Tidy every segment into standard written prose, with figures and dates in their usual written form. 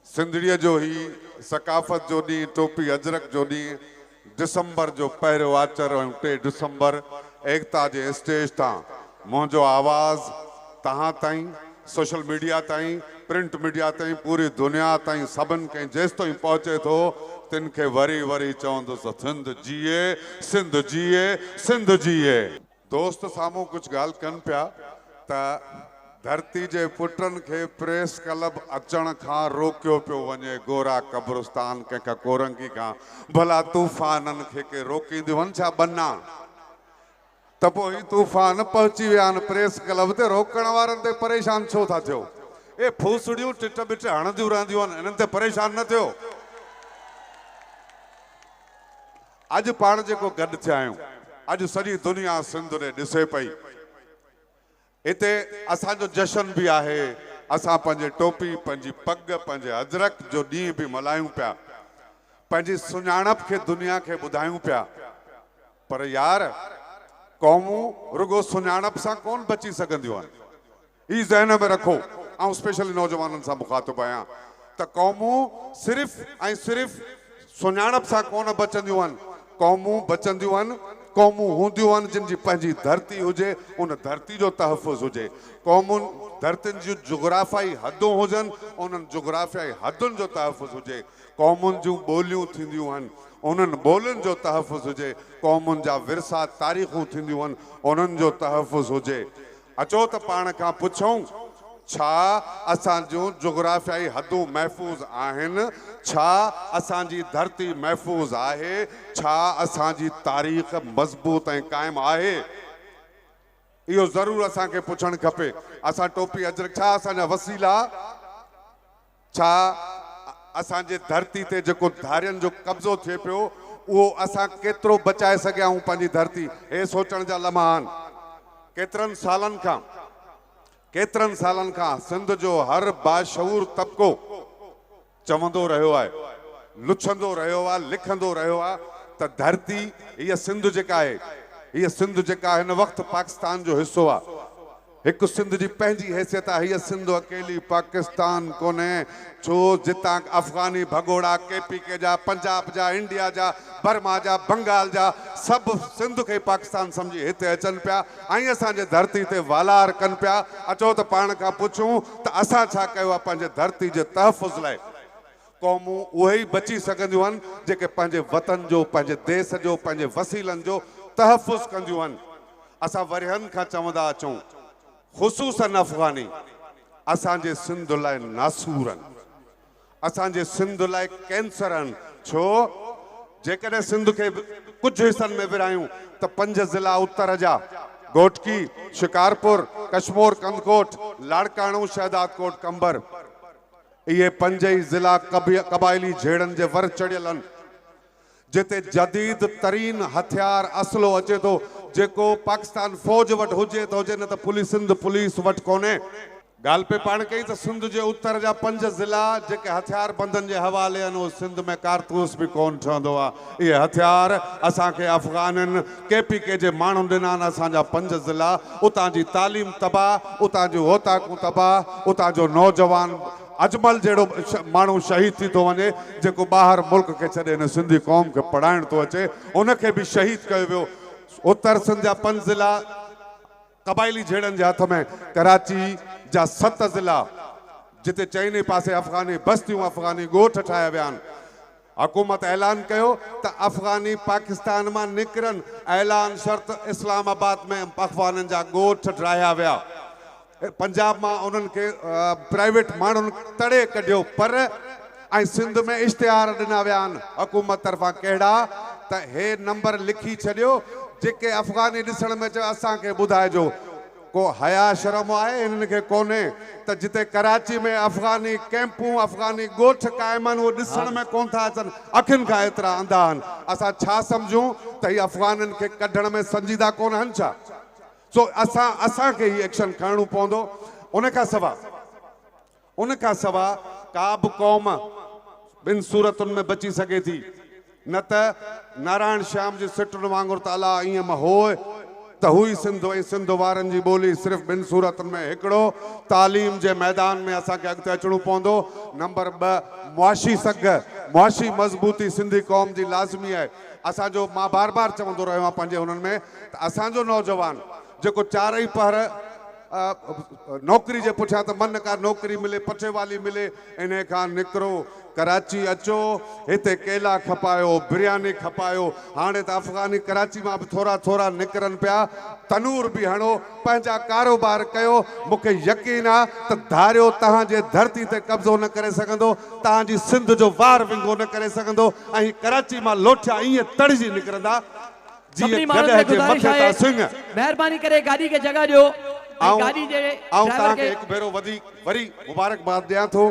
सिंधड़ीअ जो ही सकाफ़त जो ॾींहुं टोपी अजरक जो ॾींहुं दिसंबर जो पहिरियों आचर 3 दिसंबर एकता जे स्टेज तां मुंहिंजो आवाज़ तहां ताईं सोशल मीडिया ताईं प्रिंट मीडिया ताईं पूरी दुनिया ताईं सभिनि खे जेसि ताईं पहुचे थो तिन खे वरी वरी चवंदुसि सिंध जीए सिंध जीए सिंध जीए। दोस्त साम्हूं कुझु ॻाल्हि कनि पिया त धरती जे पुटनि खे प्रेस क्लब अचण खां रोकियो पियो वञे गोरा कब्रिस्तान कंहिंखां कोरंगी खां भला तूफ़ाननि खे के रोकींदियूं आहिनि छा बन्ना त पोइ ही तूफ़ान पहुची विया आहिनि प्रेस क्लब ते रोकण वारनि ते परेशान छो था थियो? ए फूसड़ियूं टिट बिट हणंदियूं रहंदियूं आहिनि इन्हनि ते परेशान न थियो। अॼु पाण जेको गॾु थिया आहियूं अॼु सॼी दुनिया सिंध ॾे ॾिसे पई इते असांजो जशन भी आहे असां पंहिंजे टोपी पंहिंजी पग पंहिंजे अजरक जो ॾींहुं भी मल्हायूं पिया पंहिंजी सुञाणप खे दुनिया खे ॿुधायूं पिया पर यार क़ौमूं रुगो सुञाणप सां कोन बची सघंदियूं आहिनि ही ज़हन में रखो। ऐं स्पेशली नौजवाननि सां मुखातिब आहियां त क़ौमूं सिर्फ़ ऐं सिर्फ़ सुञाणप सां कोन बचंदियूं आहिनि क़ौमूं बचंदियूं आहिनि क़ौमूं हूंदियूं आहिनि जिन जी पंहिंजी धरती हुजे उन धरती जो तहफ़ुज़ हुजे क़ौमुनि धरतियुनि जूं जुग़राफ़ियाई हदूं हुजनि उन्हनि जुग़राफ़ियाई हदुनि जो तहफ़ुज़ हुजे क़ौमुनि जूं ॿोलियूं थींदियूं आहिनि उन्हनि ॿोलियुनि जो तहफ़ुज़ हुजे क़ौमुनि जा विरसा तारीख़ूं थींदियूं आहिनि उन्हनि जो तहफ़ुज़ हुजे। अचो त पाण खां पुछूं छा असांजूं जुग़राफ़ियाई हदूं महफ़ूज़ आहिनि छा असांजी धरती महफ़ूज़ आहे छा असांजी तारीख़ मज़बूत ऐं क़ाइमु आहे इहो ज़रूरु असांखे पुछणु खपे। असां टोपी अजरक छा असांजा वसीला छा असांजे धरती ते जेको धारियनि जो कब्ज़ो थिए पियो उहो असां केतिरो बचाए सघिया आहियूं पंहिंजी धरती हे सोचण जा लम्हा आहिनि। केतिरनि सालनि खां सिंध जो हर बाशऊर तबिको चवंदो रहियो आहे लुछंदो रहियो आहे लिखंदो रहियो आहे त धरती हीअ सिंध जेका आहे हीअ सिंध जेका हिन वक़्तु पाकिस्तान जो हिसो आहे हिकु सिंध जी पंहिंजी हैसियत आहे हीअ सिंध अकेली पाकिस्तान कोन्हे छो जितां अफ़गानी भगोड़ा KPK जा पंजाब जा इंडिया जा बर्मा जा बंगाल जा सभु सिंध खे पाकिस्तान सम्झी हिते अचनि पिया ऐं असांजे धरती ते वालार कनि पिया। अचो त पाण खां पुछूं त असां छा कयो आहे पंहिंजे धरती जे तहफ़ुज़ लाइ। क़ौमूं उहे ई बची सघंदियूं आहिनि जेके पंहिंजे वतन जो पंहिंजे देश जो पंहिंजे वसीलनि जो तहफ़ुज़ कंदियूं आहिनि। असां वरियनि खां चवंदा अचूं ख़ुसूसन अफ़गानी असांजे सिंध लाइ नासूर आहिनि असांजे सिंध लाइ कैंसर आहिनि छो जेकॾहिं सिंध खे कुझु हिसनि में विरायूं त 5 ज़िला उत्तर जा घोटकी शिकारपुर कशमोर कंदकोट लाड़काणो शहदादकोट कंबर इहे 5 ई ज़िला क़बाइली झेड़नि जे वर चढ़ियल आहिनि जिते जदीद तरीन हथियार असलो अचे थो जेको पाकिस्तान फौज वटि हुजे त हुजे न त सिंध पुलिस वटि कोन्हे। ॻाल्हि पे पाण कई त सिंध जे उत्तर जा 5 ज़िला जेके हथियार बंदनि जे हवाले आहिनि उहो सिंध में कारतूस बि कोन ठहंदो आहे। इहे हथियार असांखे अफ़गाननि KPK जे माण्हुनि ॾिना आहिनि असांजा 5 ज़िला उतां जी तालीम तबाह उतां जूं होताकूं तबाह उतां जो नौजवान अजमल जहिड़ो माण्हू शहीद थी थो वञे जेको ॿाहिरि मुल्क खे छॾे हिन सिंधी क़ौम खे पढ़ाइण थो अचे उनखे बि शहीद कयो वियो। उत्तर सिंध जा 5 ज़िला क़बाइली झेड़नि जे हथ में कराची जा 7 ज़िला जिते चइनी पासे अफ़गानी बस्तियूं अफ़गानी ॻोठ ठाहिया विया आहिनि। हुकूमत ऐलान कयो त अफ़गानी पाकिस्तान मां निकिरनि ऐलान शर्त इस्लामाबाद में अफ़गाननि जा ॻोठ ठाहिया विया पंजाब मां उन्हनि खे प्राइवेट माण्हुनि तड़े कढियो पर ऐं सिंध में इश्तिहार ॾिना विया आहिनि हुकूमत तरफ़ां कहिड़ा त हे नंबर लिखी छॾियो जेके अफ़गानी ॾिसण में चयो असांखे ॿुधाइजो को हया शर्म आहे हिननि खे कोन्हे त जिते कराची में अफ़गानी कैंपूं अफ़गानी ॻोठ क़ाइम आहिनि उहो ॾिसण में कोन था अचनि अखियुनि खां एतिरा अंधा आहिनि। असां छा सम्झूं त हीअ अफ़गाननि खे कढण में संजीदा कोन आहिनि छा? सो असांखे ही एक्शन खणणो पवंदो। उन खां सवा का बि क़ौम 2 सूरतुनि में बची सघे थी न त नारायण श्याम जी सिटुनि वांगुरु त अला ईअं होए त हुई सिंध ऐं सिंध वारनि जी ॿोली सिर्फ़ु ॿिनि सूरतनि में हिकिड़ो तालीम जे मैदान में असांखे अॻिते अचणो पवंदो। नंबर 2 मुआशी सघ मुआशी मज़बूती सिंधी क़ौम जी लाज़मी आहे। असांजो मां बार बार चवंदो रहियो आहियां पंहिंजे हुननि में त असांजो नौजवान जेको चारई पहर नौकरी जे पुठियां त मन का नौकरी मिले पठे वाली मिले इन खां निकिरो कराची अचो हिते केला खपायो बिरयानी खपायो। हाणे त अफ़गानी कराची मां बि थोरा थोरा निकिरनि पिया। तनूर बि हणो पंहिंजा कारोबार कयो। मूंखे यकीन आहे त धारियो तव्हांजे धरती ते कब्ज़ो न करे सघंदो तव्हांजी सिंध जो वार विंगो न करे सघंदो ऐं कराची मां लोठिया ईअं तड़िजी निकिरंदा जीअं गॾह जे मथे तां सिंह। महिरबानी करे गाॾी खे जॻह ॾियो। गाॾी जे तव्हांखे हिकु भेरो वरी मुबारकबाद ॾियां थो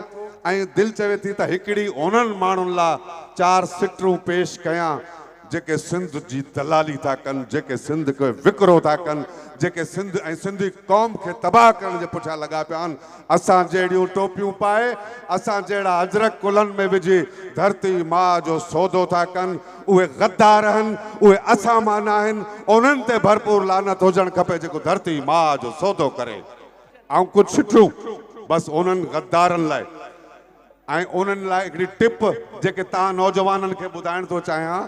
ऐं दिलि चवे थी त हिकिड़ी उन्हनि माण्हुनि लाइ 4 सिटरूं पेश कयां जेके सिंध जी दलाली था कनि जेके सिंध खे विकिरो था कनि जेके सिंध ऐं सिंधी क़ौम खे तबाह करण जे पुठियां लॻा पिया आहिनि। असां जहिड़ियूं टोपियूं पाए असां जहिड़ा अजरक कुलनि में विझी धरती माउ जो सौदो था कनि उहे गद्दार आहिनि उहे असां मां न आहिनि। उन्हनि ते भरपूर लानत हुजणु खपे जेको धरती माउ जो सौदो करे। ऐं कुझु सिटरूं बसि उन्हनि गद्दारनि लाइ ऐं उन्हनि लाइ हिकिड़ी टिप जेके तव्हां नौजवाननि खे ॿुधाइण थो चाहियां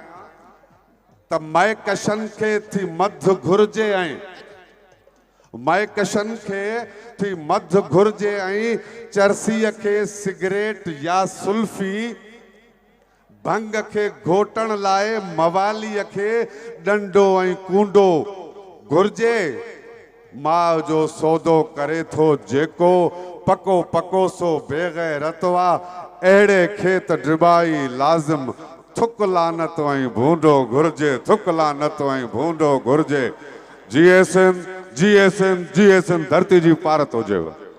त माइकशनि खे थी मध घुर्जे ऐं माइकशनि खे थी मध घुर्जे ऐं चरसीअ खे सिगरेट या सुल्फी भंग खे घोटण लाइ मवालीअ खे डंडो ऐं कूंडो घुर्जे। माउ जो सौदो करे थो जेको पको पको सो बेग़ैरत आहे अहिड़े खे त ड्रिबाई लाज़िम थुक लानत ऐं भूंडो घुर्जे थुक लानत ऐं भूंडो घुर्जे। जीए सिंध जीए सिंध जीए सिंध धरती जी पारत हुजेव।